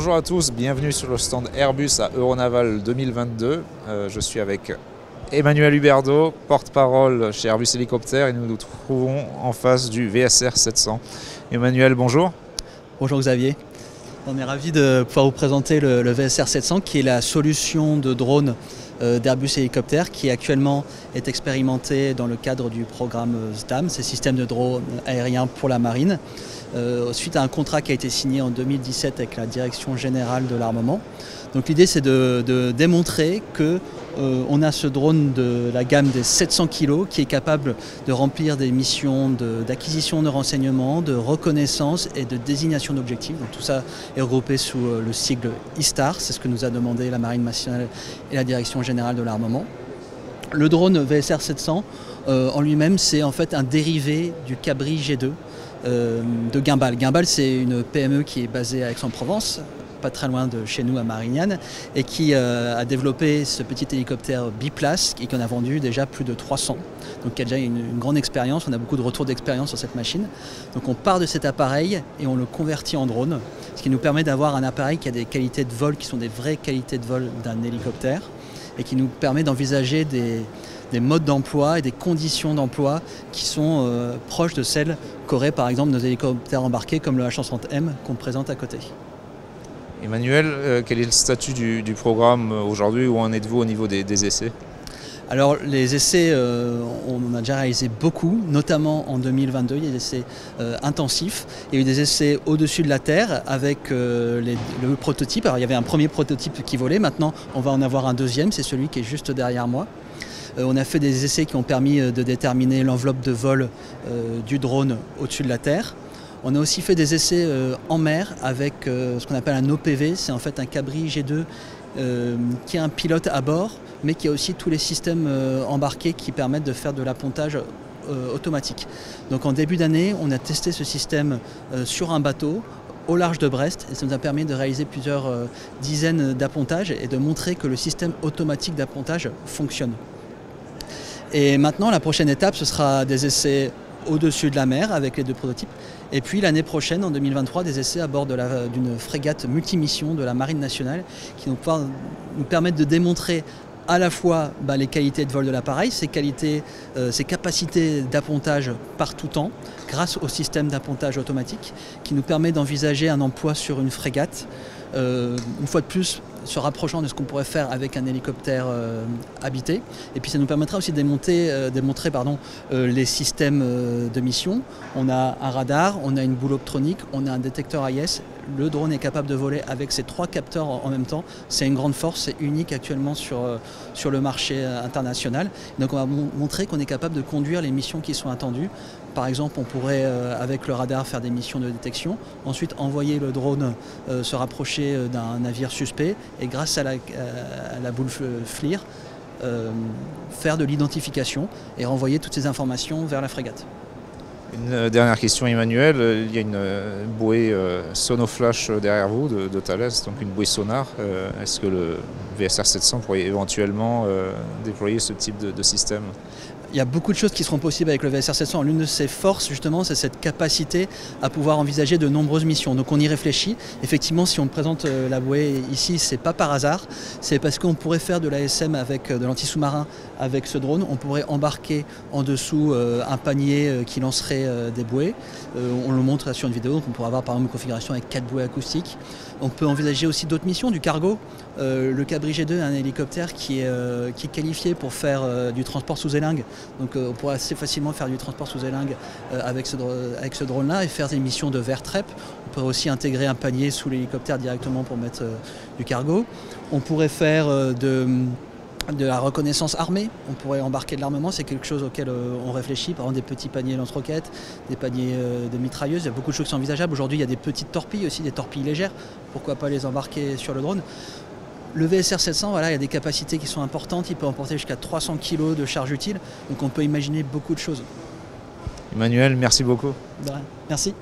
Bonjour à tous, bienvenue sur le stand Airbus à Euronaval 2022. Je suis avec Emmanuel Huberdeau, porte-parole chez Airbus Hélicoptère, et nous nous trouvons en face du VSR 700. Emmanuel, bonjour. Bonjour Xavier. On est ravis de pouvoir vous présenter le VSR 700 qui est la solution de drone d'Airbus Hélicoptère qui actuellement est expérimenté dans le cadre du programme SDAM, c'est Système de drone aérien pour la marine, suite à un contrat qui a été signé en 2017 avec la Direction Générale de l'Armement. Donc l'idée c'est de démontrer que on a ce drone de la gamme des 700 kg qui est capable de remplir des missions d'acquisition de renseignements, de reconnaissance et de désignation d'objectifs. Donc tout ça est regroupé sous le sigle ISTAR, c'est ce que nous a demandé la Marine nationale et la Direction Générale de l'Armement. Le drone VSR 700 en lui-même c'est en fait un dérivé du Cabri G2 de Guimbal. Guimbal c'est une PME qui est basée à Aix-en-Provence, pas très loin de chez nous à Marignane, et qui a développé ce petit hélicoptère biplace et qui en a vendu déjà plus de 300. Donc il y a déjà une grande expérience, on a beaucoup de retours d'expérience sur cette machine. Donc on part de cet appareil et on le convertit en drone, ce qui nous permet d'avoir un appareil qui a des qualités de vol qui sont des vraies qualités de vol d'un hélicoptère et qui nous permet d'envisager des modes d'emploi et des conditions d'emploi qui sont proches de celles qu'auraient par exemple nos hélicoptères embarqués comme le H130M qu'on présente à côté. Emmanuel, quel est le statut du programme aujourd'hui? Où en êtes-vous au niveau des essais? Alors les essais, on en a déjà réalisé beaucoup, notamment en 2022, il y a des essais intensifs. Il y a eu des essais au-dessus de la Terre avec le prototype. Alors il y avait un premier prototype qui volait, maintenant on va en avoir un deuxième, c'est celui qui est juste derrière moi. On a fait des essais qui ont permis de déterminer l'enveloppe de vol du drone au-dessus de la Terre. On a aussi fait des essais en mer avec ce qu'on appelle un OPV, c'est en fait un Cabri G2 qui a un pilote à bord, mais qui a aussi tous les systèmes embarqués qui permettent de faire de l'appontage automatique. Donc en début d'année, on a testé ce système sur un bateau au large de Brest et ça nous a permis de réaliser plusieurs dizaines d'appontages et de montrer que le système automatique d'appontage fonctionne. Et maintenant, la prochaine étape, ce sera des essais au-dessus de la mer avec les deux prototypes. Et puis l'année prochaine, en 2023, des essais à bord d'une frégate multimission de la Marine nationale qui vont pouvoir nous permettre de démontrer à la fois les qualités de vol de l'appareil, ses capacités d'appontage par tout temps, grâce au système d'appontage automatique, qui nous permet d'envisager un emploi sur une frégate, une fois de plus se rapprochant de ce qu'on pourrait faire avec un hélicoptère habité. Et puis ça nous permettra aussi de démontrer les systèmes de mission. On a un radar, on a une boule optronique, on a un détecteur AIS. Le drone est capable de voler avec ces trois capteurs en même temps. C'est une grande force, c'est unique actuellement sur le marché international. Donc on va montrer qu'on est capable de conduire les missions qui sont attendues. Par exemple, on pourrait, avec le radar, faire des missions de détection, ensuite envoyer le drone se rapprocher d'un navire suspect et grâce à la boule FLIR, faire de l'identification et renvoyer toutes ces informations vers la frégate. Une dernière question, Emmanuel. Il y a une bouée sonoflash derrière vous de Thales, donc une bouée sonar. Est-ce que le VSR 700 pourrait éventuellement déployer ce type de système? Il y a beaucoup de choses qui seront possibles avec le VSR 700. L'une de ses forces, justement, c'est cette capacité à pouvoir envisager de nombreuses missions. Donc on y réfléchit. Effectivement, si on présente la bouée ici, c'est pas par hasard. C'est parce qu'on pourrait faire de l'ASM avec de l'anti-sous-marin avec ce drone. On pourrait embarquer en dessous un panier qui lancerait des bouées. On le montre sur une vidéo. Donc on pourrait avoir par exemple une configuration avec 4 bouées acoustiques. On peut envisager aussi d'autres missions, du cargo. Le Cabri G2 est un hélicoptère qui est qualifié pour faire du transport sous élingue. Donc on pourrait assez facilement faire du transport sous élingue avec ce drone-là et faire des missions de vertrep. On pourrait aussi intégrer un panier sous l'hélicoptère directement pour mettre du cargo. On pourrait faire de la reconnaissance armée, on pourrait embarquer de l'armement, c'est quelque chose auquel on réfléchit, par exemple des petits paniers lance-roquettes, des paniers de mitrailleuses, il y a beaucoup de choses qui sont envisageables. Aujourd'hui il y a des petites torpilles aussi, des torpilles légères, pourquoi pas les embarquer sur le drone. Le VSR 700, voilà, il y a des capacités qui sont importantes, il peut emporter jusqu'à 300 kg de charge utile, donc on peut imaginer beaucoup de choses. Emmanuel, merci beaucoup. Merci.